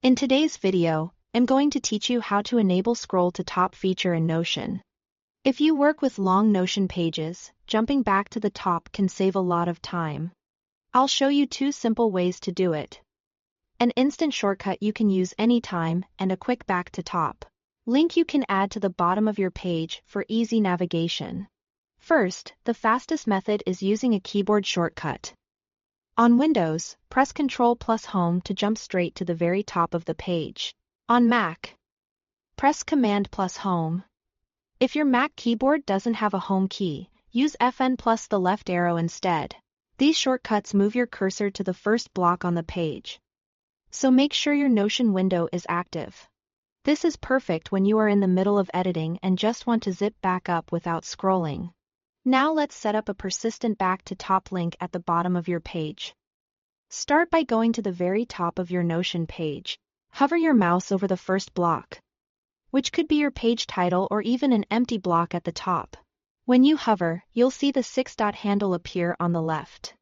In today's video, I'm going to teach you how to enable scroll to top feature in Notion. If you work with long Notion pages, jumping back to the top can save a lot of time. I'll show you two simple ways to do it. An instant shortcut you can use anytime, and a quick back to top link you can add to the bottom of your page for easy navigation. First, the fastest method is using a keyboard shortcut. On Windows, press Ctrl plus Home to jump straight to the very top of the page. On Mac, press Command plus Home. If your Mac keyboard doesn't have a home key, use Fn plus the left arrow instead. These shortcuts move your cursor to the first block on the page. So make sure your Notion window is active. This is perfect when you are in the middle of editing and just want to zip back up without scrolling. Now let's set up a persistent back to top link at the bottom of your page. Start by going to the very top of your Notion page. Hover your mouse over the first block, which could be your page title or even an empty block at the top. When you hover, you'll see the 6-dot handle appear on the left.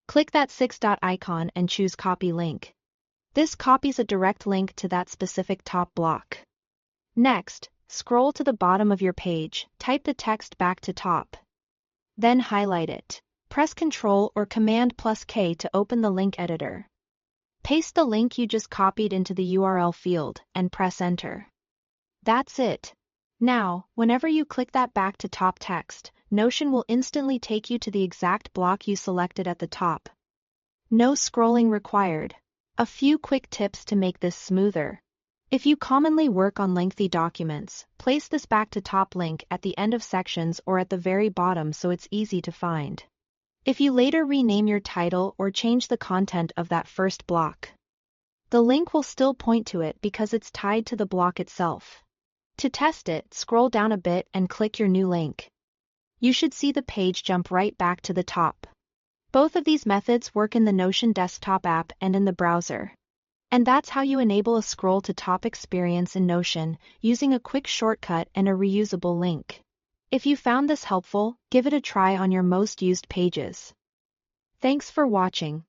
Click that 6-dot icon and choose Copy Link. This copies a direct link to that specific top block. Next, scroll to the bottom of your page, type the text back to top. Then highlight it. Press Ctrl or Command plus K to open the link editor. Paste the link you just copied into the URL field and press Enter. That's it. Now, whenever you click that back to top text, Notion will instantly take you to the exact block you selected at the top. No scrolling required. A few quick tips to make this smoother. If you commonly work on lengthy documents, place this back to top link at the end of sections or at the very bottom so it's easy to find. If you later rename your title or change the content of that first block, the link will still point to it because it's tied to the block itself. To test it, scroll down a bit and click your new link. You should see the page jump right back to the top. Both of these methods work in the Notion desktop app and in the browser. And that's how you enable a scroll to top experience in Notion, using a quick shortcut and a reusable link. If you found this helpful, give it a try on your most used pages. Thanks for watching.